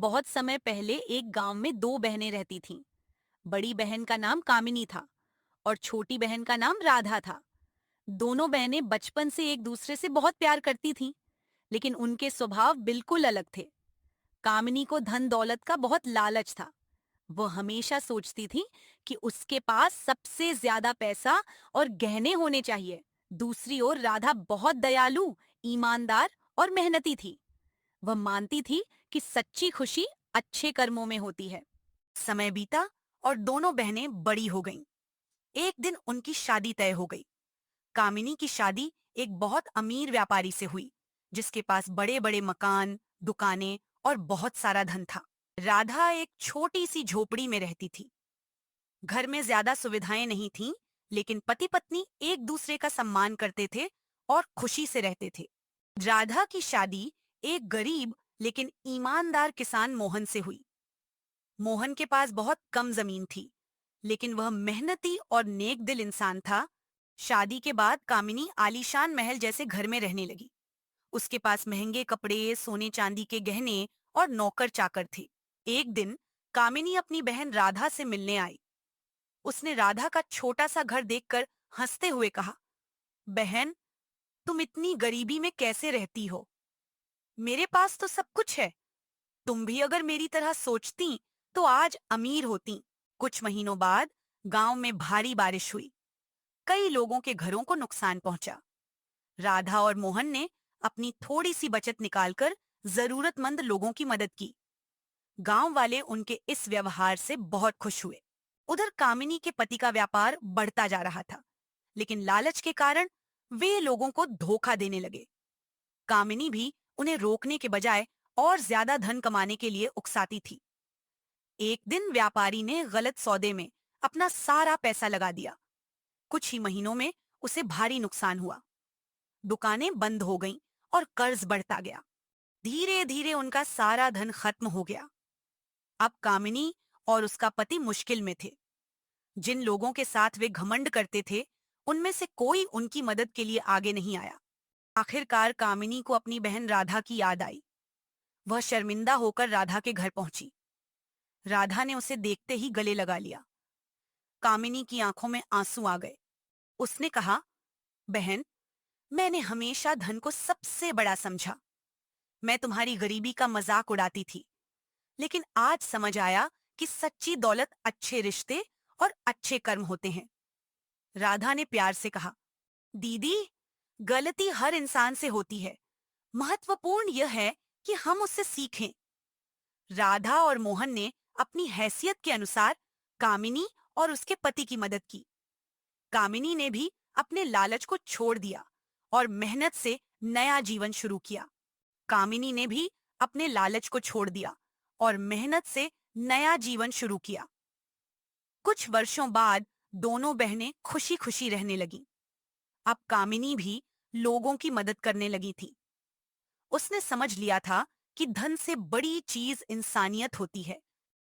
बहुत समय पहले एक गांव में दो बहनें रहती थीं। बड़ी बहन का नाम कामिनी था और छोटी बहन का नाम राधा था। दोनों बहनें बचपन से एक दूसरे से बहुत प्यार करती थीं, लेकिन उनके स्वभाव बिल्कुल अलग थे। कामिनी को धन दौलत का बहुत लालच था। वो हमेशा सोचती थी कि उसके पास सबसे ज्यादा पैसा और गहने होने चाहिए। दूसरी ओर राधा बहुत दयालु, ईमानदार और मेहनती थी। वह मानती थी कि सच्ची खुशी अच्छे कर्मों में होती है। समय बीता और दोनों बहनें बड़ी हो गईं। एक दिन उनकी शादी तय हो गई। कामिनी की शादी एक बहुत अमीर व्यापारी से हुई, जिसके पास बड़े बड़े मकान, दुकानें और बहुत सारा धन था। राधा एक छोटी सी झोपड़ी में रहती थी। घर में ज्यादा सुविधाएं नहीं थीं, लेकिन पति पत्नी एक दूसरे का सम्मान करते थे और खुशी से रहते थे। राधा की शादी एक गरीब लेकिन ईमानदार किसान मोहन से हुई। मोहन के पास बहुत कम जमीन थी, लेकिन वह मेहनती और नेक दिल इंसान था। शादी के बाद कामिनी आलीशान महल जैसे घर में रहने लगी। उसके पास महंगे कपड़े, सोने चांदी के गहने और नौकर चाकर थे। एक दिन कामिनी अपनी बहन राधा से मिलने आई। उसने राधा का छोटा सा घर देखकर हंसते हुए कहा, बहन, तुम इतनी गरीबी में कैसे रहती हो? मेरे पास तो सब कुछ है। तुम भी अगर मेरी तरह सोचती तो आज अमीर होती। कुछ महीनों बाद गांव में भारी बारिश हुई। कई लोगों के घरों को नुकसान पहुंचा। राधा और मोहन ने अपनी थोड़ी सी बचत निकालकर जरूरतमंद लोगों की मदद की। गांव वाले उनके इस व्यवहार से बहुत खुश हुए। उधर कामिनी के पति का व्यापार बढ़ता जा रहा था, लेकिन लालच के कारण वे लोगों को धोखा देने लगे। कामिनी भी उन्हें रोकने के बजाय और ज्यादा धन कमाने के लिए उकसाती थी। एक दिन व्यापारी ने गलत सौदे में अपना सारा पैसा लगा दिया। कुछ ही महीनों में उसे भारी नुकसान हुआ। दुकानें बंद हो गईं और कर्ज बढ़ता गया। धीरे धीरे उनका सारा धन खत्म हो गया। अब कामिनी और उसका पति मुश्किल में थे। जिन लोगों के साथ वे घमंड करते थे, उनमें से कोई उनकी मदद के लिए आगे नहीं आया। आखिरकार कामिनी को अपनी बहन राधा की याद आई। वह शर्मिंदा होकर राधा के घर पहुंची। राधा ने उसे देखते ही गले लगा लिया। कामिनी की आंखों में आंसू आ गए। उसने कहा, बहन, मैंने हमेशा धन को सबसे बड़ा समझा। मैं तुम्हारी गरीबी का मजाक उड़ाती थी, लेकिन आज समझ आया कि सच्ची दौलत अच्छे रिश्ते और अच्छे कर्म होते हैं। राधा ने प्यार से कहा, दीदी, गलती हर इंसान से होती है। महत्वपूर्ण यह है कि हम उससे सीखें। राधा और मोहन ने अपनी हैसियत के अनुसार कामिनी और उसके पति की मदद की। कामिनी ने भी अपने लालच को छोड़ दिया और मेहनत से नया जीवन शुरू किया। कामिनी ने भी अपने लालच को छोड़ दिया और मेहनत से नया जीवन शुरू किया। कुछ वर्षों बाद दोनों बहनें खुशी खुशी रहने लगीं। अब कामिनी भी लोगों की मदद करने लगी थी। उसने समझ लिया था कि धन से बड़ी चीज इंसानियत होती है।